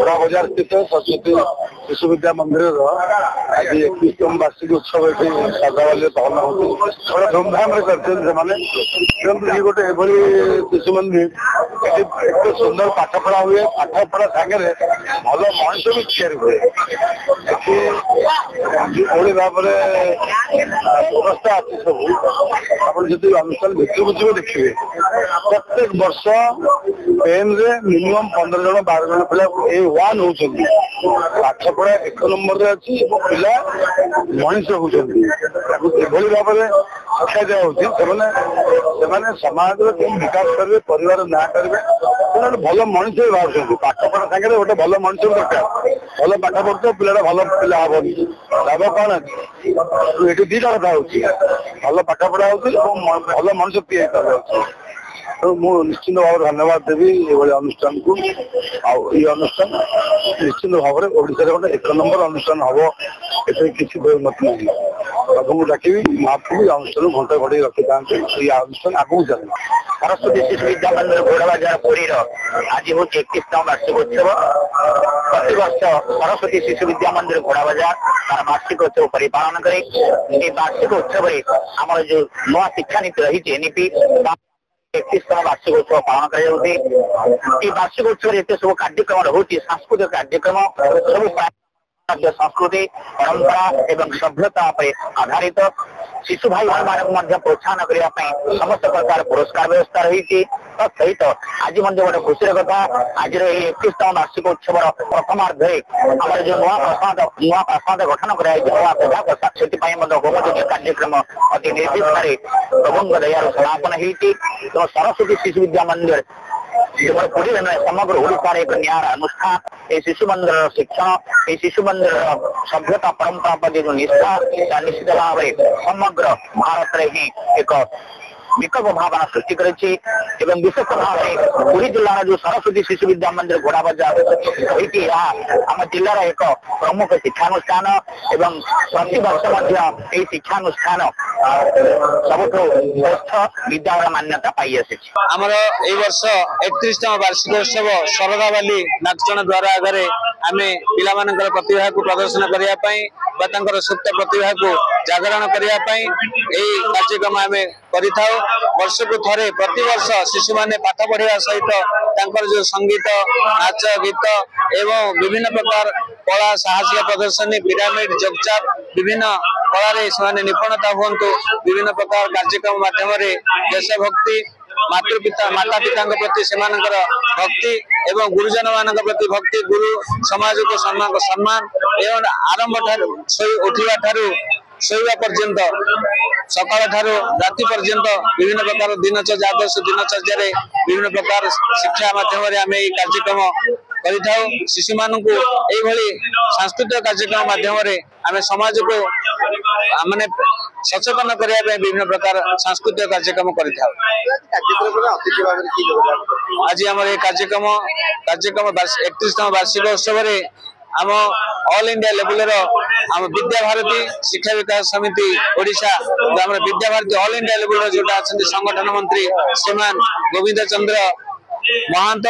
घोड़ा बाजार स्थित सरस्वती शिशु विद्या मंदिर आज 21तम वार्षिक उत्सव ये साधावाली पालन होता धूमधाम करते गोटे शिशु मंदिर एक सुंदर पाठ पढ़ा हुए पाठ पढ़ा सागे भल मनीष भी तैयारी हुए भाव व्यवस्था अच्छी सब आप जो अनुष्ठान भितर बुझे देखिए प्रत्येक वर्ष पेन रे मिनिमम 15 जन 12 जन पिला A1 होती पाठ पढ़ा 1 नंबर अच्छी पिला मनीष होती भाव में शिक्षा दिया समाज विकास करेंगे परिवार ना करेंगे भल मनीष भी बाहर पाठ पढ़ा सागे गोटे भल मनीष दरकार भल पाठ पढ़ते पिला भल पिला हेनी लाभ कौन ये दीटा कथा हो भल पाठ पढ़ा हो भल मनीष तैयारी तो मुझे निश्चित भाव धन्यवाद देवी ये अनुष्ठान को ये अनुष्ठान निश्चित भाव में ओडिशा रे गोटे 1 नंबर अनुष्ठान हम ये किसी मत नहीं प्रभु डाकि महाप्रभु अनुष्ठान घंटा घड़ी रखी था ये अनुष्ठान आगे चले सरस्वती शिशु विद्या मंदिर घोड़ा बाजार पुरी आज हूँ 31तम वार्षिक उत्सव प्रति वर्ष सरस्वती शिशु विद्या मंदिर घोड़ा बाजार तार वार्षिक उत्सव परिपालन करे वार्षिक उत्सव आम जो नवा शिक्षा नीति रही एनईपी 31तम वार्षिक उत्सव पालन कर वार्षिक उत्सव एत सब कार्यक्रम रोचे सांस्कृतिक कार्यक्रम सब संस्कृति परंपरा एवं सभ्यता आधारित शिशु भाई मान प्रोत्साहन करने समस्त प्रकार पुरस्कार व्यवस्था रही सहित आज गोटे खुशी कथा आज 31तम वार्षिक उत्सव प्रथमार्धे आम जो नुआ प्रसाद गठन कर नुआ प्रभा प्रसाद से होमयज्ञ कार्यक्रम अति निर्विघ्न प्रभु दयार समापन होती तो सरस्वती शिशु विद्या मंदिर पुरी समग्र ओडिशार एक न्यार अनुष्ठान ये शिशु मंदिर शिक्षण ये शिशु मंदिर सभ्यता परंपरा प्रति जो निष्ठा निश्चित भाव में समग्र भारत में ही एक विकल्प भावना सृष्टि करेछि एवं विशेष भाव में पुरी जिलार जो सरस्वती शिशु विद्या मंदिर घोड़ा बाजार रही आम जिलार एक प्रमुख शिक्षानुष्ठान एवं प्रति वर्ष शिक्षानुष्ठान सबुठ श्रेष्ठ विद्यालय मान्यता पाई आमर ए वर्ष 31तम वार्षिक उत्सव शरदावाली नाचण द्वारा आगे आम पिला प्रतिभा को प्रदर्शन करने सुप्त प्रतिभा को जागरण करने कार्यक्रम आम कर वर्ष को थे प्रति वर्ष शिशु माने पाठ पढ़ा सहित जो संगीत नाच गीत एवं विभिन्न प्रकार कला साहसिक प्रदर्शनी पिरामिड जगचाप विभिन्न कला निपुणता हूँ विभिन्न प्रकार कार्यक्रम माध्यम देशभक्ति माता पिता प्रति भक्ति एवं गुरुजन मान प्रति भक्ति गुरु समाज को सम्मान एवं आरंभ उठा ठारू शोवा पर्यंत सकाल ठारू राति पर्यंत विभिन्न प्रकार दिनचर्या आदर्श दिनचर्या विभिन्न प्रकार शिक्षा माध्यम आम ये कार्यक्रम कर शिशु मान सांस्कृतिक कार्यक्रम माध्यम आम समाज को माने सचेतन करने विभिन्न प्रकार सांस्कृतिक कार्यक्रम कर आज आम कार्यक्रम 31तम वार्षिक उत्सव आम ऑल इंडिया लेवल आम विद्या भारती शिक्षा विकास समिति ओडिशा आम Vidya Bharati all India level जोटा अच्छा संगठन मंत्री श्रीमान गोविंद चंद्र महांत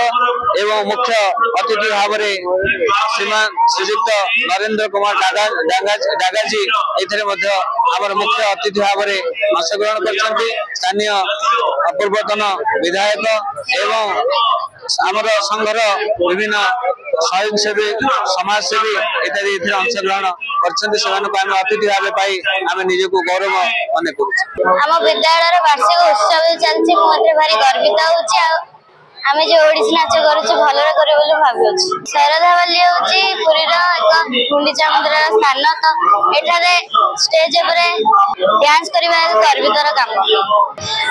एवं मुख्य अतिथि भाव श्रीमान श्रीजुक्त नरेंद्र कुमार डागाजी आमर मुख्य अतिथि भाव अंशग्रहण कर स्थानीय पूर्वतन विधायक एवं आमर संघर विभिन्न स्वयंसेवी समाजसेवी इत्यादि अंशग्रहण कर अतिथि भाव पाई आम निजक गौरव मन कर विद्यालय वार्षिक उत्सव चलती भारी गर्वित हो आम जो ओडिसी नाच करुचे भल भावी शरदावाली हूँ पुरी एक गुंडीचा मंदिर स्थान तो ये स्टेज डांस करने गर्वितर कम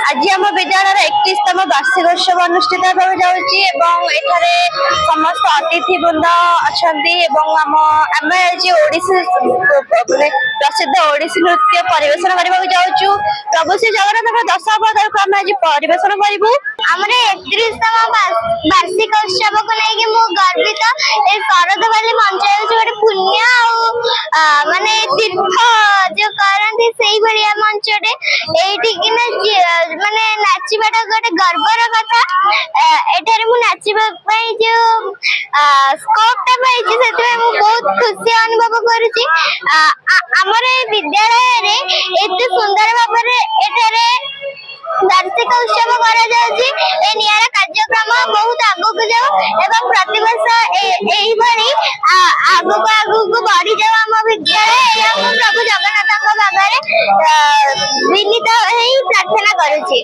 आज आम विद्यालय 31तम वार्षिक उत्सव अनुष्ठित होती समस्त अतिथि वृंद अच्छा आम ओडिसी प्रसिद्ध ओडिसी नृत्य परिवेशन करने जाऊँ प्रभु श्री जगन्नाथ दश अवतार को आम आज परिवेशन करूँ आम 31तम वार्षिक उत्सव को लेकिन मु गर्वित ए शरदावाली मंच गोटे पुण्य माने तीर्थ जो करती से भाया मंचटे ये माने नाचवाटा गोटे गर्वर कथा एठार मु नाचवा जो स्कोप ପଦକଟା ପାଇଛି ସେଥିପାଇଁ ମୁଁ ବହୁତ ଖୁସି ଅନୁଭବ କରୁଛି। ଆମର ଏ ବିଦ୍ୟାଳୟରେ ଏତେ ସୁନ୍ଦର ଭାବରେ ଏଠାରେ ବାର୍ଷିକ ଉତ୍ସବ କରାଯାଉଛି। ଏ ନିଆରା କାର୍ଯ୍ୟକ୍ରମ ବହୁତ ଆଗକୁ ଯାଉ ଏବଂ ପ୍ରତିବର୍ଷ ଏଇଭଳି ଆଗକୁ ବଢିଯାଉ ଆମ ବିଦ୍ୟାଳୟ। ଏହା ମୁଁ ପ୍ରଭୁ ଜଗନ୍ନାଥଙ୍କ ପାଖରେ ବିନୀତ ହେଇ ପ୍ରାର୍ଥନା କରୁଛି।